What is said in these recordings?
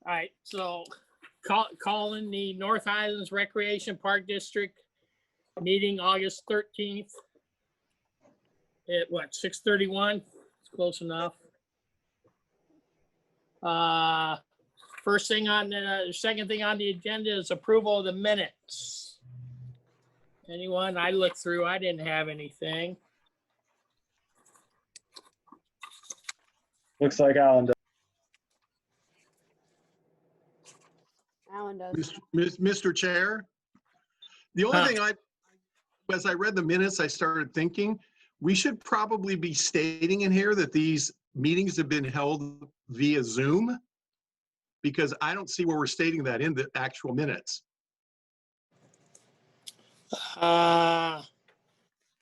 All right, so calling the North Highlands Recreation Park District meeting August 13th at what, 6:31? It's close enough. First thing on the second thing on the agenda is approval of the minutes. Anyone? I looked through, I didn't have anything. Looks like Alan does. Alan does. Mr. Chair, the only thing as I read the minutes, I started thinking, we should probably be stating in here that these meetings have been held via Zoom, because I don't see where we're stating that in the actual minutes.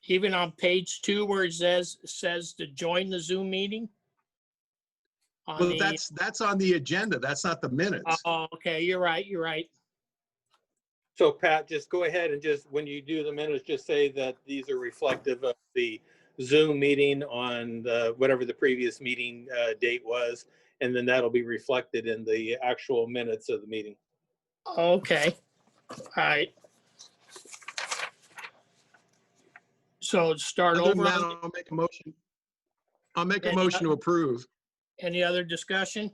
Even on page 2 where it says to join the Zoom meeting. Well, that's on the agenda. That's not the minutes. Oh, okay, you're right. So Pat, just go ahead and just, when you do the minutes, just say that these are reflective of the Zoom meeting on whatever the previous meeting date was, and then that'll be reflected in the actual minutes of the meeting. Okay, all right. So start Other over. than that, I'll make a motion. I'll make a motion to approve. Any other discussion?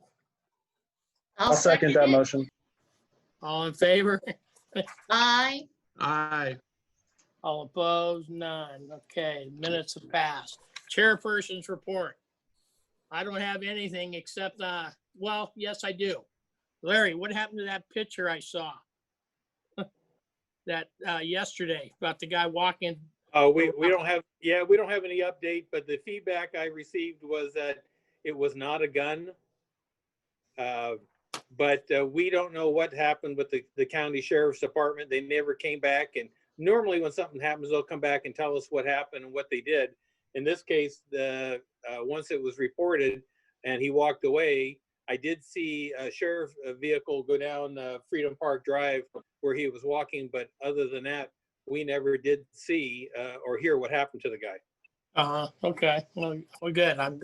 I'll second that motion. All in favor? Aye. Aye. All opposed? None. Okay, minutes have passed. Chairperson's report. I don't have anything except, well, yes, I do. Larry, what happened to that picture I saw? That yesterday about the guy walking? Oh, we don't have any update, but the feedback I received was that it was not a gun. But we don't know what happened with the county sheriff's department. They never came back. And normally when something happens, they'll come back and tell us what happened and what they did. In this case, once it was reported and he walked away, I did see a sheriff vehicle go down Freedom Park Drive where he was walking. But other than that, we never did see or hear what happened to the guy. Okay. Well, good. I'm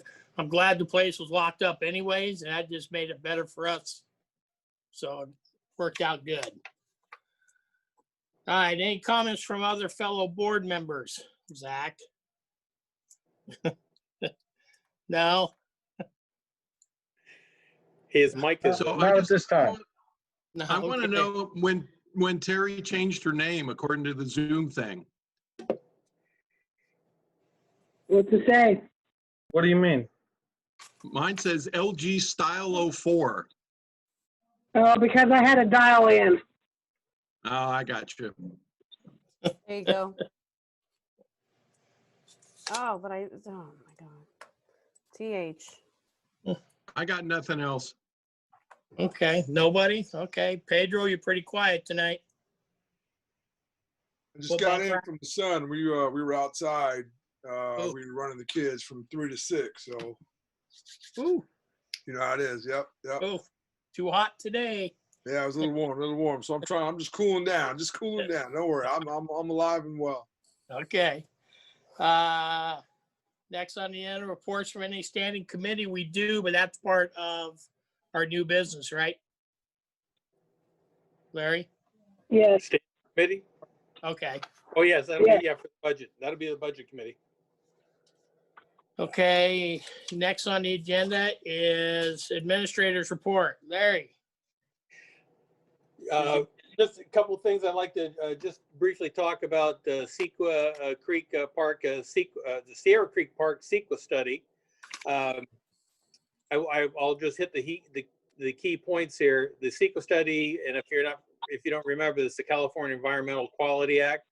glad the place was locked up anyways, and that just made it better for us. So it worked out good. All right, any comments from other fellow board members? Zach? No? His mic is So Not at this time. No, I want to okay. know when Terry changed her name according to the Zoom thing. What's it say? What do you mean? Mine says LG Style 04. Oh, because I had to dial in. Oh, I got you. There you go. Oh, but oh my God. TH. I got nothing else. Okay, nobody? Okay, Pedro, you're pretty quiet tonight. I just What got about in Brad? from the sun. We were outside. Oh. We were running the kids from 3 to 6. So Ooh, you know how it is. Yep. oh, too hot today. Yeah, it was a little warm. So I'm just cooling down. Don't worry. I'm alive and well. Okay. Next on the end, reports from any standing committee we do, but that's part of our new business, right? Larry? Yes. State committee. Okay. Oh, yes, that'll Yeah. be, for the budget. That'll be the budget committee. Okay, next on the agenda is administrator's report. Larry? Just a couple of things I'd like to just briefly talk about the Sequa Creek Park, the Sierra Creek Park Sequa study. I'll just hit the key points here. The Sequa study, and if you don't remember, this is the California Environmental Quality Act.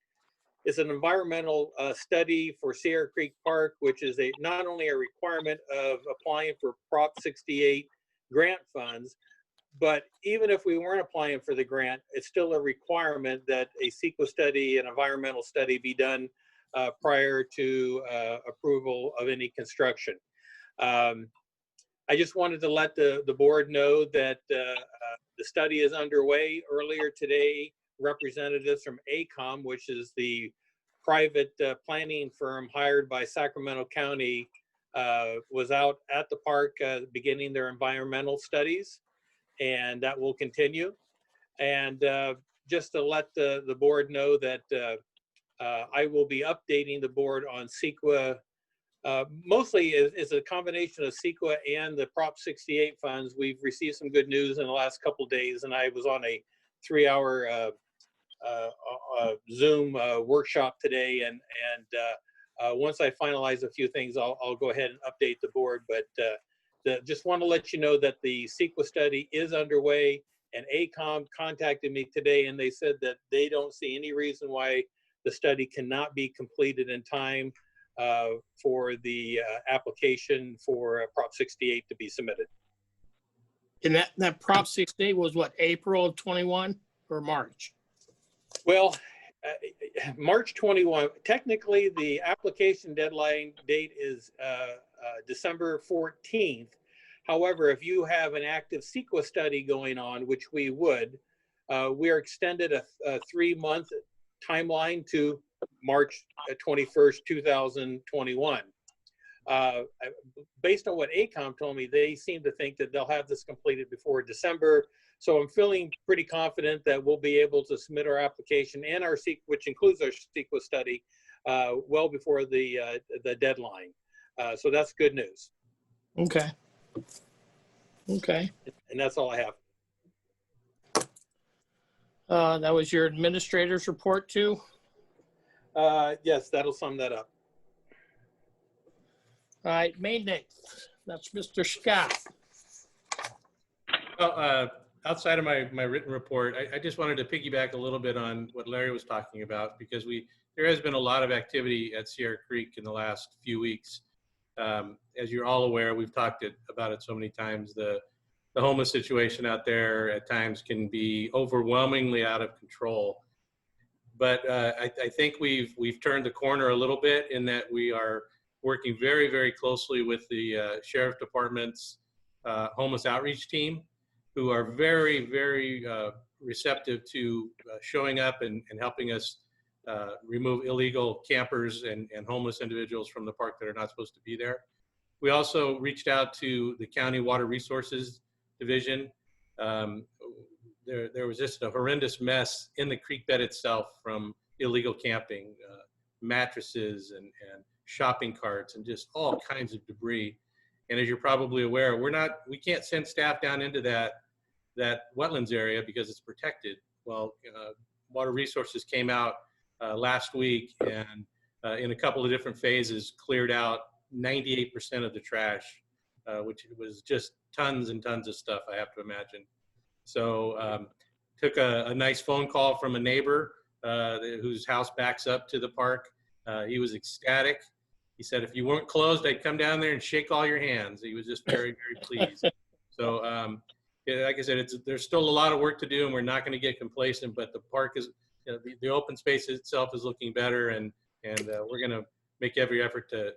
It's an environmental study for Sierra Creek Park, which is not only a requirement of applying for Prop 68 grant funds, but even if we weren't applying for the grant, it's still a requirement that a Sequa study, an environmental study, be done prior to approval of any construction. I just wanted to let the board know that the study is underway. Earlier today, representatives from ACOM, which is the private planning firm hired by Sacramento County, was out at the park beginning their environmental studies. and that will continue. And just to let the board know that I will be updating the board on CEQA. Mostly is a combination of CEQA and the Prop 68 funds. We've received some good news in the last couple of days, and I was on a 3-hour Zoom workshop today, and once I finalize a few things, I'll go ahead and update the board. But just want to let you know that the CEQA study is underway, and ACOM contacted me today, and they said that they don't see any reason why the study cannot be completed in time for the application for Prop 68 to be submitted. And that Prop 68 was what, April of 21 or March? Well, March 21. Technically, the application deadline date is December 14th. However, if you have an active CEQA study going on, which we would, we are extended a 3-month timeline to March 21st, 2021. Based on what ACOM told me, they seem to think that they'll have this completed before December. So I'm feeling pretty confident that we'll be able to submit our application and our CEQA, which includes our CEQA study, well before the deadline. So that's good news. Okay. Okay. And that's all I have. That was your administrator's report too? Yes, that'll sum that up. All right, mandate. That's Mr. Scott. Well, outside of my written report, I just wanted to piggyback a little bit on what Larry was talking about, because there has been a lot of activity at Sierra Creek in the last few weeks. As you're all aware, we've talked about it so many times. The homeless situation out there at times can be overwhelmingly out of control. But I think we've turned the corner a little bit in that we are working very, very closely with the Sheriff Department's homeless outreach team, who are very, very receptive to showing up and helping us remove illegal campers and homeless individuals from the park that are not supposed to be there. We also reached out to the County Water Resources Division. There was just a horrendous mess in the creek bed itself from illegal camping, mattresses and shopping carts and just all kinds of debris. And as you're probably aware, we can't send staff down into that wetlands area because it's protected. Well, Water Resources came out last week and in a couple of different phases cleared out 98% of the trash, which was just tons and tons of stuff, I have to imagine. So took a nice phone call from a neighbor whose house backs up to the park. He was ecstatic. He said, if you weren't closed, I'd come down there and shake all your hands. He was just very, very pleased. So like I said, there's still a lot of work to do, and we're not going to get complacent, but the park is, the open space itself is looking better, and we're going to make every effort to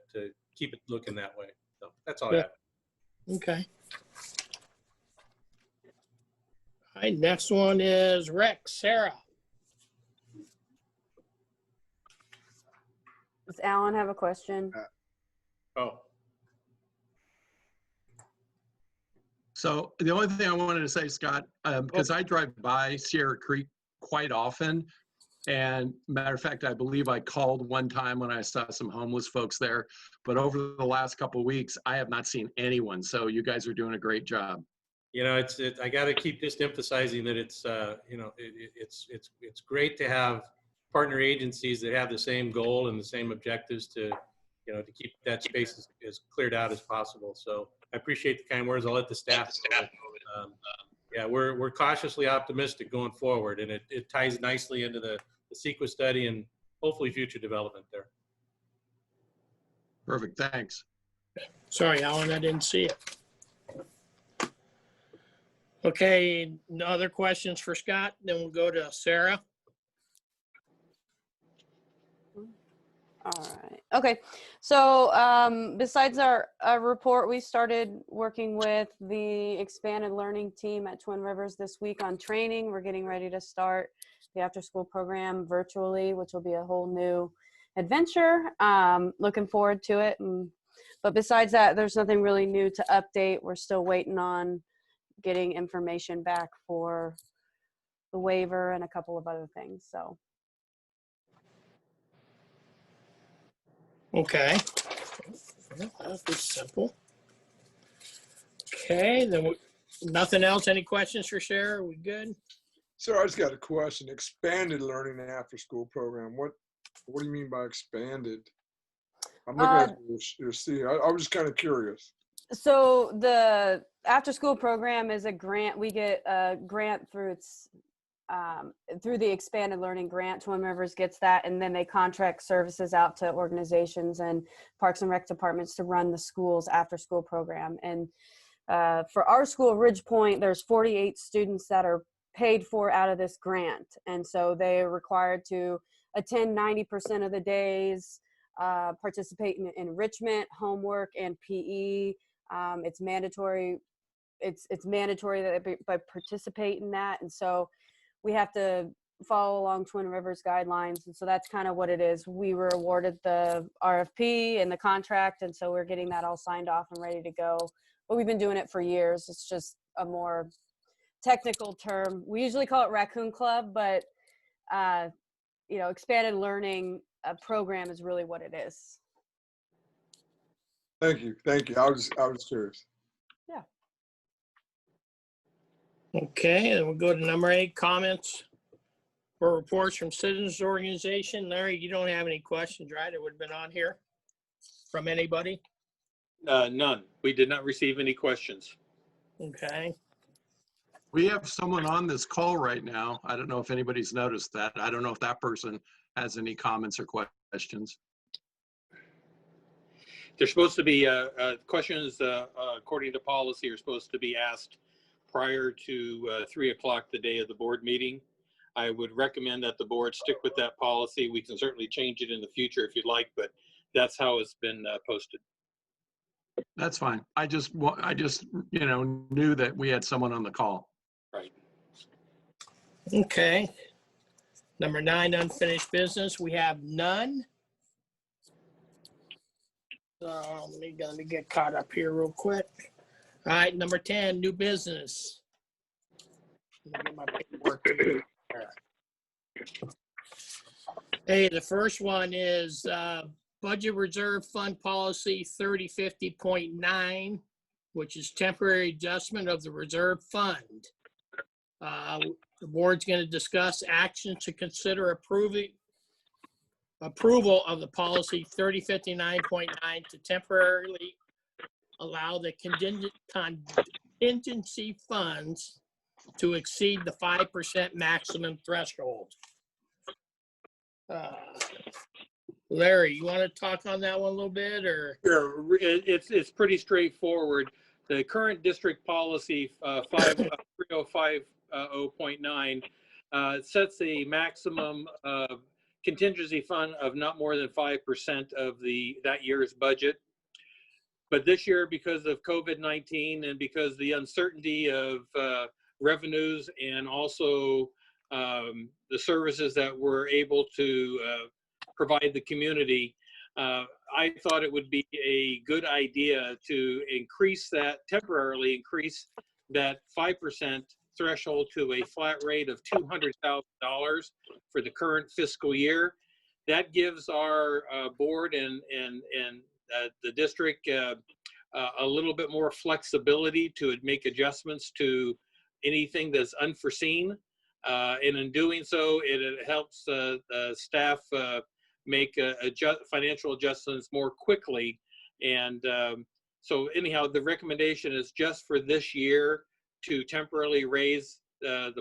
keep it looking that way. So that's all I have. Okay. All right, next one is Rex. Sarah. Does Alan have a question? Oh, So the only thing I wanted to say, Scott, because I drive by Sierra Creek quite often, and matter of fact, I believe I called one time when I saw some homeless folks there, but over the last couple of weeks, I have not seen anyone. So you guys are doing a great job. I got to keep just emphasizing that it's great to have partner agencies that have the same goal and the same objectives to keep that space as cleared out as possible. So I appreciate the kind words. I'll let the staff know. Yeah, we're cautiously optimistic going forward, and it ties nicely into the CEQA study and hopefully future development there. Perfect, thanks. Sorry, Alan, I didn't see it. Okay, no other questions for Scott? Then we'll go to Sarah. All right. Okay. So besides our report, we started working with the expanded learning team at Twin Rivers this week on training. We're getting ready to start the after-school program virtually, which will be a whole new adventure. Looking forward to it. But besides that, there's nothing really new to update. We're still waiting on, getting information back for the waiver and a couple of other things. So Okay. That was simple. Okay, then nothing else? Any questions for Sarah? Are we good? Sir, I just got a question. Expanded learning after school program. What do you mean by expanded? I'm looking at your C. I was just kind of curious. So the after school program is a grant. We get a grant through through the expanded learning grant. Twin Rivers gets that, and then they contract services out to organizations and Parks and Rec departments to run the school's after school program. And for our school, Ridge Point, there's 48 students that are paid for out of this grant. And so they are required to attend 90% of the days, participate in enrichment, homework, and PE. It's mandatory. It's mandatory that they participate in that. And so we have to follow along Twin Rivers guidelines. And so that's kind of what it is. We were awarded the RFP and the contract. And so we're getting that all signed off and ready to go. But we've been doing it for years. It's just a more technical term. We usually call it Raccoon Club, but expanded learning program is really what it is. Thank you. I was curious. Yeah. Okay, then we'll go to number 8, comments or reports from citizens organization. Larry, you don't have any questions, right? It would have been on here from anybody? None. We did not receive any questions. Okay. We have someone on this call right now. I don't know if anybody's noticed that. I don't know if that person has any comments or questions. There's supposed to be questions, according to policy, are supposed to be asked prior to 3 o'clock the day of the board meeting. I would recommend that the board stick with that policy. We can certainly change it in the future if you'd like, but that's how it's been posted. That's fine. I just knew that we had someone on the call. Right. Okay. Number 9, unfinished business. We have none. So let me get caught up here real quick. All right, number 10, new business. Let me get my paperwork together. Hey, the first one is Budget Reserve Fund Policy 3050.9, which is temporary adjustment of the reserve fund. The board's going to discuss actions to consider approval of the policy 3059.9 to temporarily allow the contingency funds to exceed the 5% maximum threshold. Larry, you want to talk on that one a little bit, or? Sure. It's pretty straightforward. The current district policy 3050.9 sets a maximum contingency fund of not more than 5% of that year's budget. But this year, because of COVID-19 and because the uncertainty of revenues and also the services that we're able to provide the community, I thought it would be a good idea to temporarily increase that 5% threshold to a flat rate of $200,000 for the current fiscal year. That gives our board and the district a little bit more flexibility to make adjustments to anything that's unforeseen. And in doing so, it helps staff make financial adjustments more quickly. And so anyhow, the recommendation is just for this year to temporarily raise the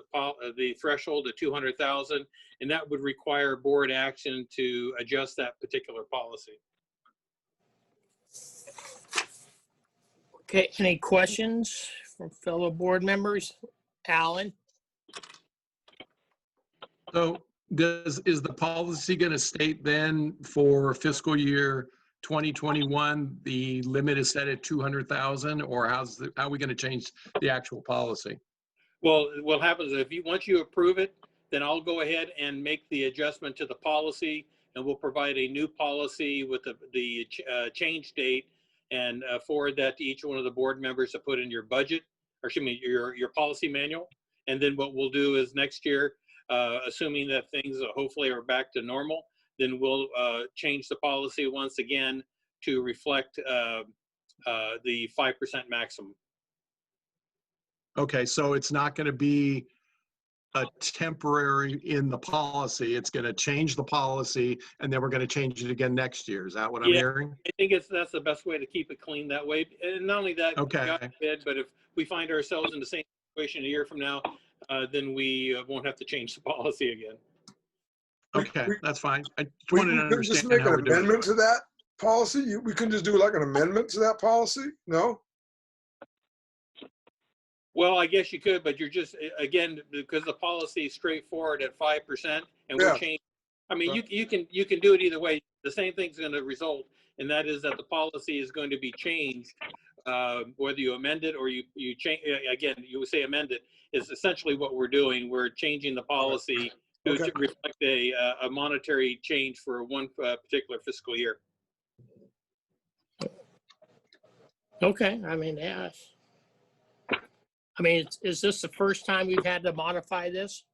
threshold to 200,000, and that would require board action to adjust that particular policy. Okay, any questions from fellow board members? Alan? So is the policy going to state then for fiscal year 2021, the limit is set at 200,000, or how are we going to change the actual policy? Well, what happens is once you approve it, then I'll go ahead and make the adjustment to the policy, and we'll provide a new policy with the change date and forward that to each one of the board members to put in your budget or excuse me, your policy manual. And then what we'll do is next year, assuming that things hopefully are back to normal, then we'll change the policy once again to reflect the 5% maximum. Okay, so it's not going to be a temporary in the policy. It's going to change the policy, and then we're going to change it again next year. Is that what I'm Yeah. hearing? I think that's the best way to keep it clean that way. And not only that, Okay. God forbid, but if we find ourselves in the same situation a year from now, then we won't have to change the policy again. Okay, that's fine. I just We wanted to couldn't just understand make how an we're doing amendment it. to that policy? We couldn't just do like an amendment to that policy? No? Well, I guess you could, but you're just, again, because the policy is straightforward at 5% and Yeah. we're changing. I mean, you can do it either way. The same thing's going to result, and that is that the policy is going to be changed, whether you amend it or you change. Again, you would say amend it is essentially what we're doing. We're changing the policy to Okay. reflect a monetary change for one particular fiscal year. Okay, I mean, yeah. I mean, is this the first time we've had to modify this?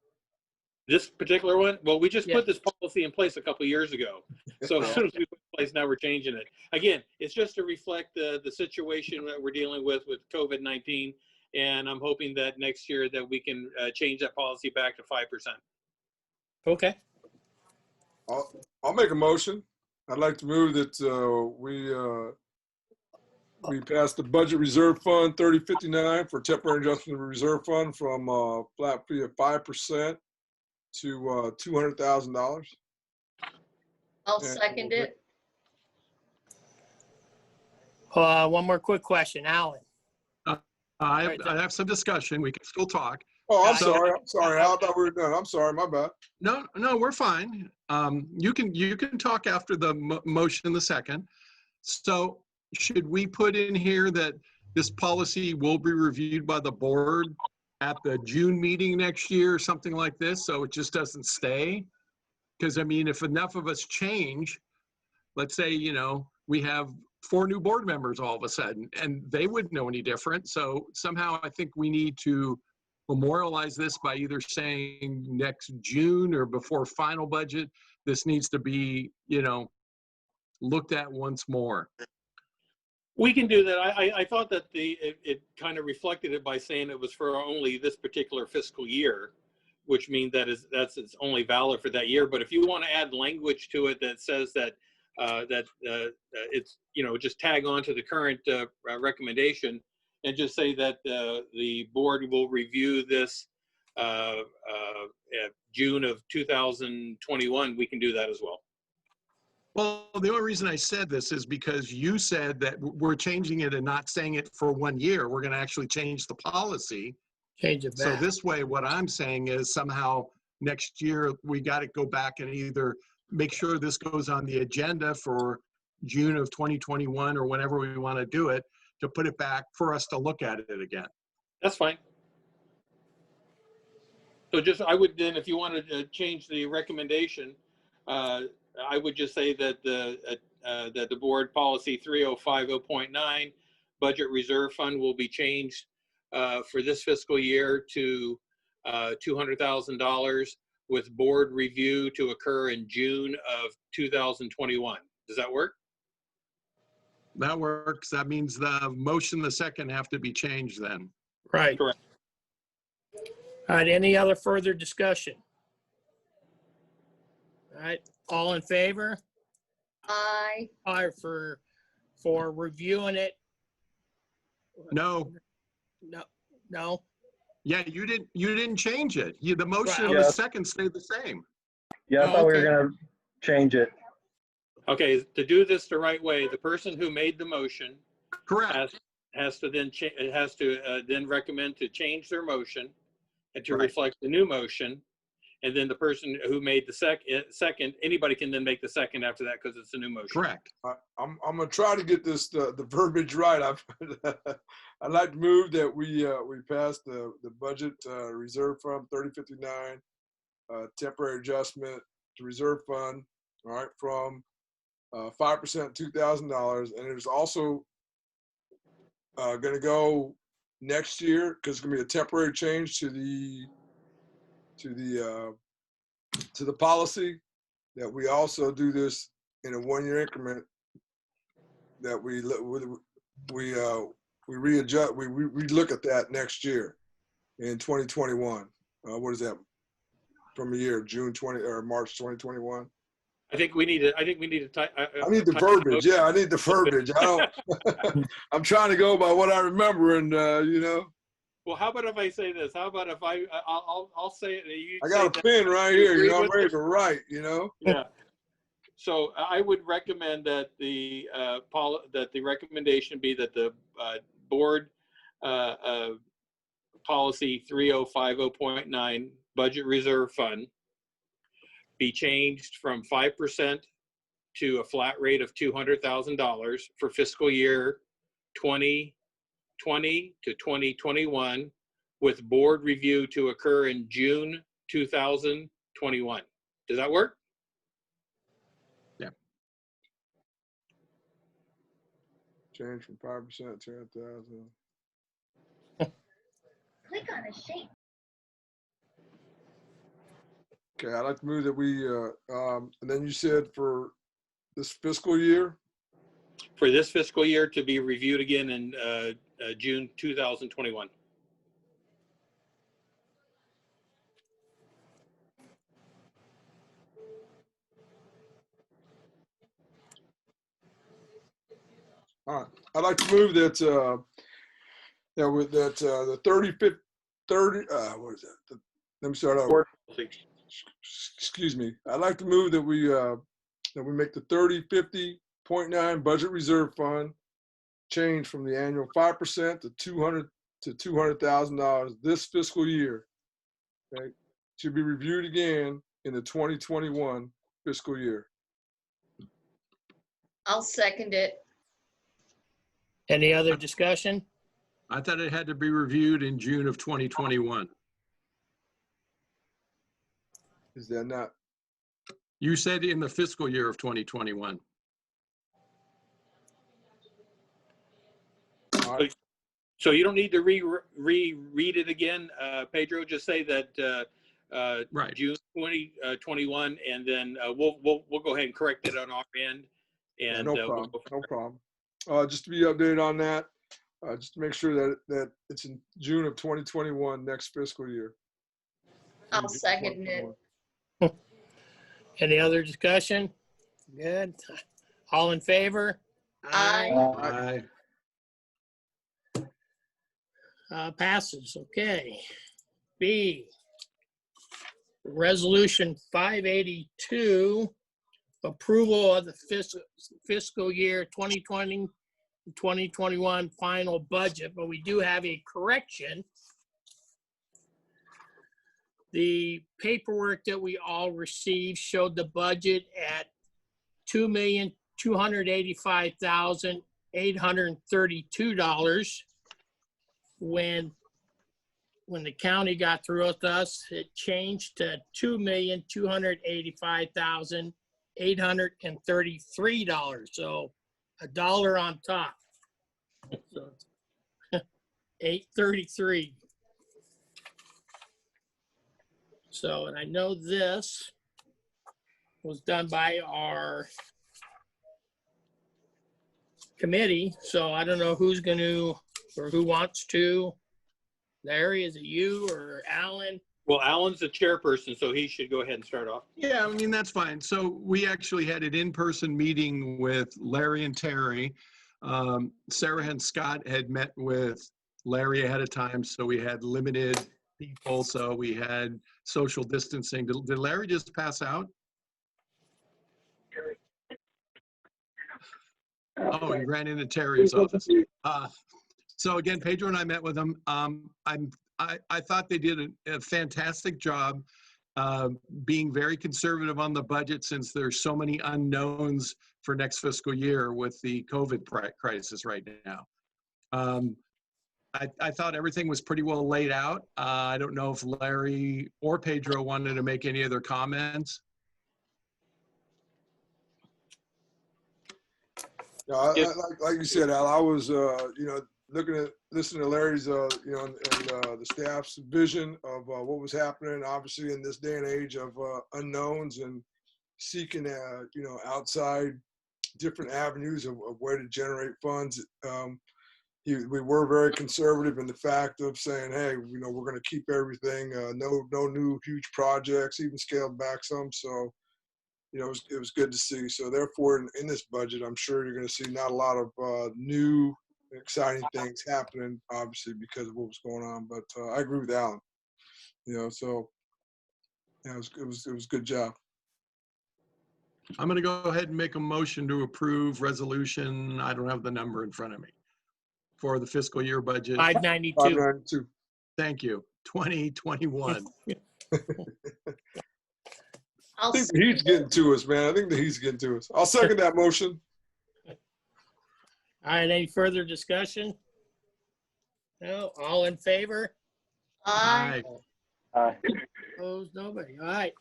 This particular one, well, we just Yeah. put this policy in place a couple of years ago. So as soon as we put it in place, now we're changing it. Again, it's just to reflect the situation that we're dealing with COVID-19. And I'm hoping that next year that we can change that policy back to 5%. Okay, I'll make a motion. I'd like to move that we pass the budget reserve fund 3059 for temporary adjustment of reserve fund from flat fee of 5% to $200,000. I'll second it. one more quick question, Alan. I have some discussion. We can still talk. Oh, I'm So- sorry. I'm sorry. I thought we were done. I'm sorry. My bad. No, we're fine. You can talk after the motion, the second. So should we put in here that this policy will be reviewed by the board at the June meeting next year, or something like this, so it just doesn't stay? Because I mean, if enough of us change, let's say, we have 4 new board members all of a sudden, and they wouldn't know any different. So somehow I think we need to memorialize this by either saying next June or before final budget, this needs to be, looked at once more. We can do that. I thought that it kind of reflected it by saying it was for only this particular fiscal year, which means that's it's only valid for that year. But if you want to add language to it that says that it's just tag on to the current recommendation and just say that the board will review this June of 2021, we can do that as well. Well, the only reason I said this is because you said that we're changing it and not saying it for 1 year. We're going to actually change the policy. Change it So back. this way, what I'm saying is somehow next year, we got to go back and either make sure this goes on the agenda for June of 2021 or whenever we want to do it, to put it back for us to look at it again. That's fine. So I would then, if you wanted to change the recommendation, I would just say that the board policy 3050.9 budget reserve fund will be changed for this fiscal year to $200,000 with board review to occur in June of 2021. Does that work? That works. That means the motion, the second have to be changed then. Right. Correct. All right, any other further discussion? All right, all in favor? Aye. Aye, for reviewing it? No, No? yeah, you didn't change it. The motion and Right. the second stayed the same. Yeah, I Oh, thought we were okay. gonna change it. Okay, to do this the right way, the person who made the motion Correct. has to then recommend to change their motion and to Right. reflect the new motion. And then the person who made the second, anybody can then make the second after that because it's a new motion. Correct. I'm gonna try to get this the verbiage right. I'd like to move that we pass the budget reserve fund 3059 temporary adjustment to reserve fund, all right, from 5% $2,000, and it's also going to go next year, because it's gonna be a temporary change to the policy, that we also do this in a 1-year increment, that we readjust, we look at that next year in 2021. What is that? From a year, June 20 or March 2021? I think we need to, I need the verbiage. Yeah, I need the verbiage. I don't, I'm trying to go by what I remember, and you know. Well, how about if I say this? How about if I'll say it and you I say got a that pen right you here, you agree know, I'm with ready it? to write, you know. Yeah. So I would recommend that the recommendation be that the board policy 3050.9 budget reserve fund be changed from 5% to a flat rate of $200,000 for fiscal year 2020 to 2021, with board review to occur in June 2021. Does that work? Change from 5% to 10,000. Click on a shape. Okay, I'd like to move that we, and then you said for this fiscal year, For this fiscal year to be reviewed again in June 2021. all right, I'd like to move that, the 35th, what is that? Let me start over. Board policy. Excuse me. I'd like to move that we make the 3050.9 budget reserve fund change from the annual 5% to $200,000 this fiscal year. Okay, to be reviewed again in the 2021 fiscal year. I'll second it. Any other discussion? I thought it had to be reviewed in June of 2021. Is that not? You said in the fiscal year of 2021. All right. So you don't need to reread it again, Pedro. Just say that Right. June 2021, and then we'll go ahead and correct it on our end. Yeah, And no we'll problem. go from No there. problem. Just to be updated on that, just to make sure that it's in June of 2021 next fiscal year. I'll second it. Any other discussion? Good. All in favor? Aye. Passes. Okay. B, Resolution 582, approval of the fiscal year 2020, 2021 final budget, but we do have a correction. The paperwork that we all received showed the budget at $2,285,832. When the county got through with us, it changed to $2,285,833. So $1 on top. So it's 833. So, and I know this was done by our committee, so I don't know who's going to, or who wants to. Larry, is it you or Alan? Well, Alan's the chairperson, so he should go ahead and start off. Yeah, I mean, that's fine. So we actually had an in-person meeting with Larry and Terry. Sarah and Scott had met with Larry ahead of time, so we had limited people, so we had social distancing. Did Larry just pass out? Oh, he ran into Terry's office. So again, Pedro and I met with them. I thought they did a fantastic job being very conservative on the budget, since there's so many unknowns for next fiscal year with the COVID crisis right now. I thought everything was pretty well laid out. I don't know if Larry or Pedro wanted to make any other comments. No, like you said, Al, I was, looking at listening to Larry's, and the staff's vision of what was happening, obviously in this day and age of unknowns and seeking, outside different avenues of where to generate funds. We were very conservative in the fact of saying, hey, we're going to keep everything, no new huge projects, even scaled back some. So, it was good to see. So therefore, in this budget, I'm sure you're going to see not a lot of new exciting things happening, obviously, because of what was going on. But I agree with Alan. So it was a good job. I'm going to go ahead and make a motion to approve resolution, I don't have the number in front of me, for the fiscal year budget. 592. 592. Thank you. 2021. I'll, I think the heat's getting to us, man. I think the heat's getting to us. I'll second that motion. All right, any further discussion? No, all in favor? aye. Aye. Opposed, nobody. All right.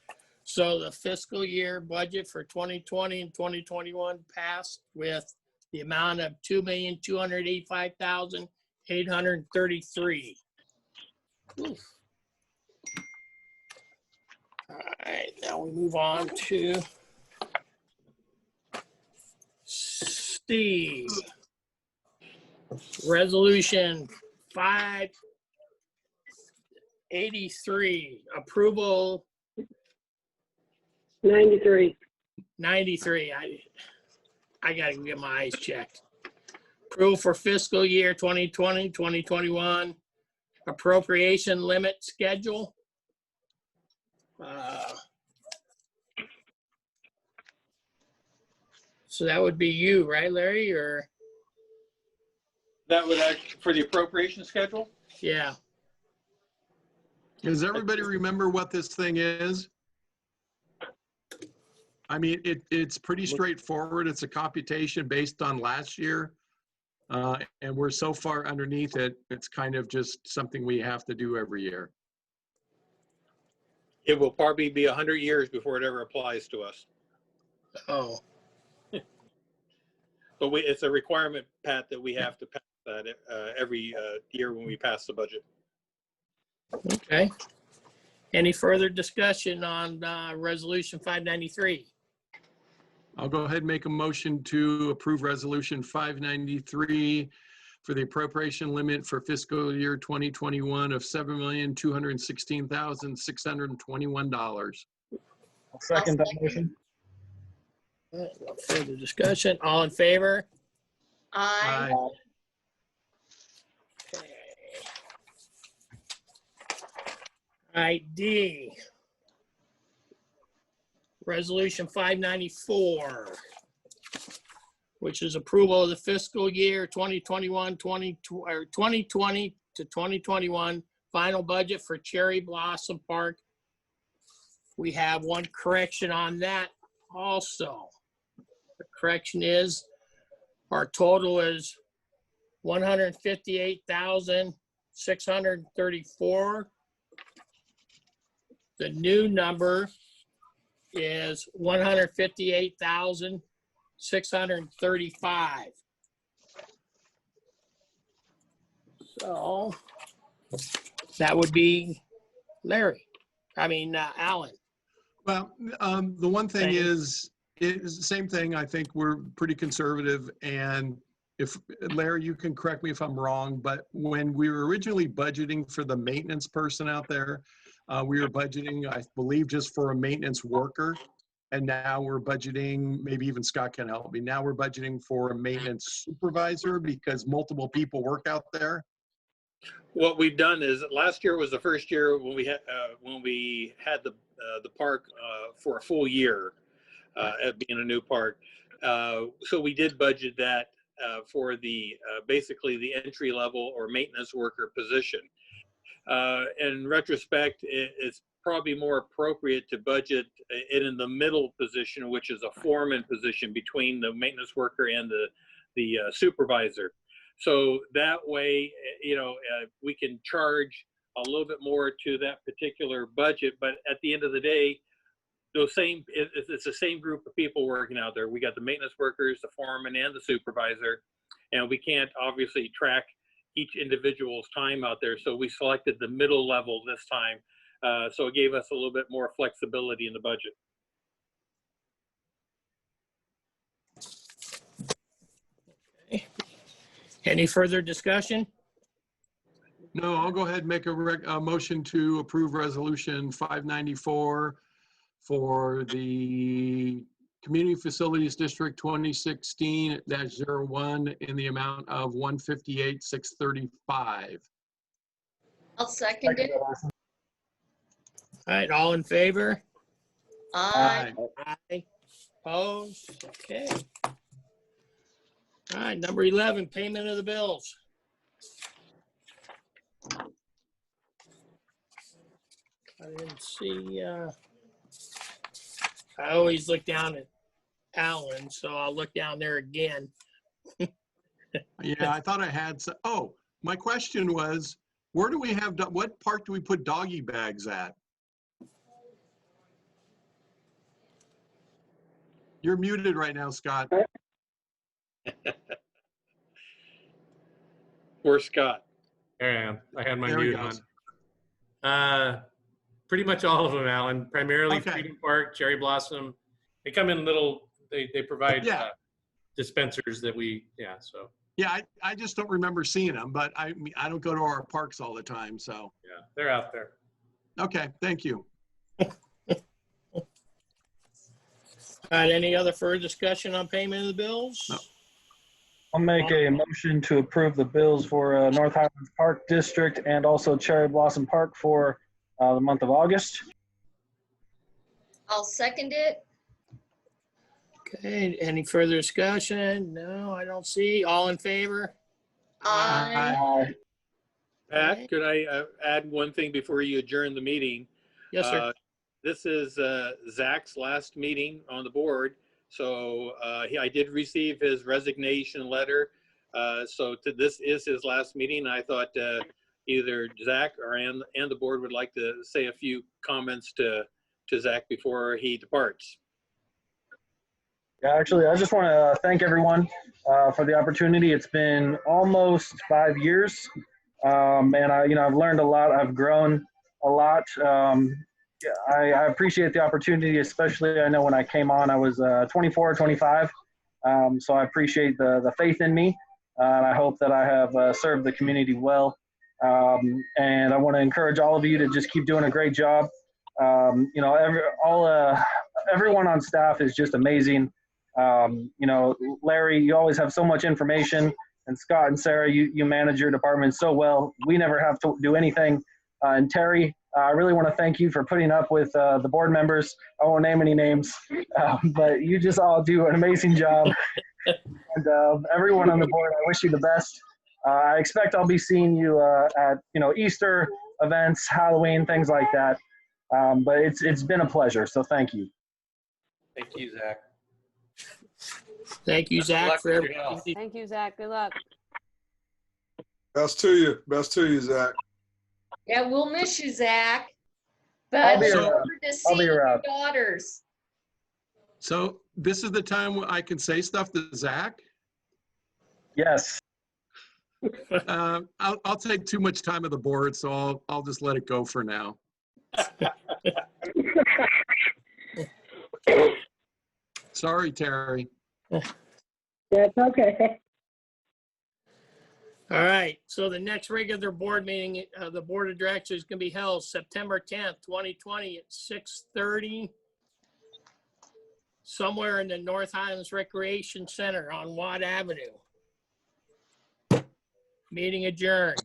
So the fiscal year budget for 2020 and 2021 passed with the amount of $2,285,833. All right, now we move on to Steve. Resolution 583, approval 93. 93. I gotta get my eyes checked. Approval for fiscal year 2020, 2021, appropriation limit schedule. So that would be you, right, Larry? Or That would act for the appropriation schedule? yeah. Does everybody remember what this thing is? I mean, it's pretty straightforward. It's a computation based on last year. And we're so far underneath it, it's kind of just something we have to do every year. It will probably be 100 years before it ever applies to us. Oh, But it's a requirement, Pat, that we have to pass that every year when we pass the budget. okay. Any further discussion on resolution 593? I'll go ahead and make a motion to approve resolution 593 for the appropriation limit for fiscal year 2021 of $7,216,621. I'll second that motion. All right, no further discussion. All in favor? Aye. Okay. All right, D. Resolution 594, which is approval of the fiscal year 2020 to 2021 final budget for Cherry Blossom Park. We have one correction on that also. The correction is our total is $158,634. The new number is $158,635. So that would be Larry. Alan. Well, the one thing is the same thing. I think we're pretty conservative. And if Larry, you can correct me if I'm wrong, but when we were originally budgeting for the maintenance person out there, we were budgeting, I believe, just for a maintenance worker. And now we're budgeting, maybe even Scott can help me. Now we're budgeting for a maintenance supervisor because multiple people work out there. What we've done is last year was the first year when we had the park for a full year at being a new park. So we did budget that for the basically the entry level or maintenance worker position. In retrospect, it's probably more appropriate to budget it in the middle position, which is a foreman position between the maintenance worker and the supervisor. So that way, we can charge a little bit more to that particular budget. But at the end of the day, it's the same group of people working out there. We got the maintenance workers, the foreman, and the supervisor, and we can't obviously track each individual's time out there. So we selected the middle level this time. So it gave us a little bit more flexibility in the budget. Any further discussion? No, I'll go ahead and make a motion to approve resolution 594 for the Community Facilities District 2016-01 in the amount of $158,635. I'll second it. All right, all in favor? Aye. Aye. Opposed? Okay. All right, number 11, payment of the bills. I didn't see, I always look down at Alan, so I'll look down there again. Yeah, I thought I had, oh, my question was, where do we have, what park do we put doggy bags at? You're muted right now, Scott. Where's Scott? There I am. I had my There he mute goes. on. Pretty much all of them, Alan. Primarily Okay. Freedom Park, Cherry Blossom. They come in little. They provide Yeah. dispensers that we. Yeah. So Yeah, I just don't remember seeing them, but I don't go to our parks all the time, so. yeah, they're out there. Okay, thank you. All right, any other further discussion on payment of the bills? No. I'll make a motion to approve the bills for North Highlands Park District and also Cherry Blossom Park for the month of August. I'll second it. Okay, any further discussion? No, I don't see. All in favor? Aye. Pat, could I add one thing before you adjourn the meeting? Yes, sir. This is Zach's last meeting on the board. So I did receive his resignation letter. So this is his last meeting. I thought either Zach and the board would like to say a few comments to Zach before he departs. Yeah, actually, I just want to thank everyone for the opportunity. It's been almost 5 years, and I've learned a lot. I've grown a lot. Yeah, I appreciate the opportunity, especially I know when I came on, I was 24, 25. So I appreciate the faith in me, and I hope that I have served the community well. And I want to encourage all of you to just keep doing a great job. Everyone on staff is just amazing. Larry, you always have so much information, and Scott and Sarah, you manage your department so well. We never have to do anything. And Terry, I really want to thank you for putting up with the board members. I won't name any names, but you just all do an amazing job. And everyone on the board, I wish you the best. I expect I'll be seeing you at Easter events, Halloween, things like that. But it's been a pleasure, so thank you. Thank you, Zach. Thank you, Best of Zach, luck for with your everything. health. Thank you, Zach. Good luck. Best to you. Best to you, Zach. Yeah, we'll miss you, Zach. I'll But be look around. forward to seeing be your around. daughters. So this is the time where I can say stuff to Zach. Yes. I'll take too much time of the board, so I'll just let it go for now. Sorry, Terry. That's okay. All right, so the next regular board meeting, the Board of Directors is going to be held September 10th, 2020 at 6:30, somewhere in the North Highlands Recreation Center on Watt Avenue. Meeting adjourned.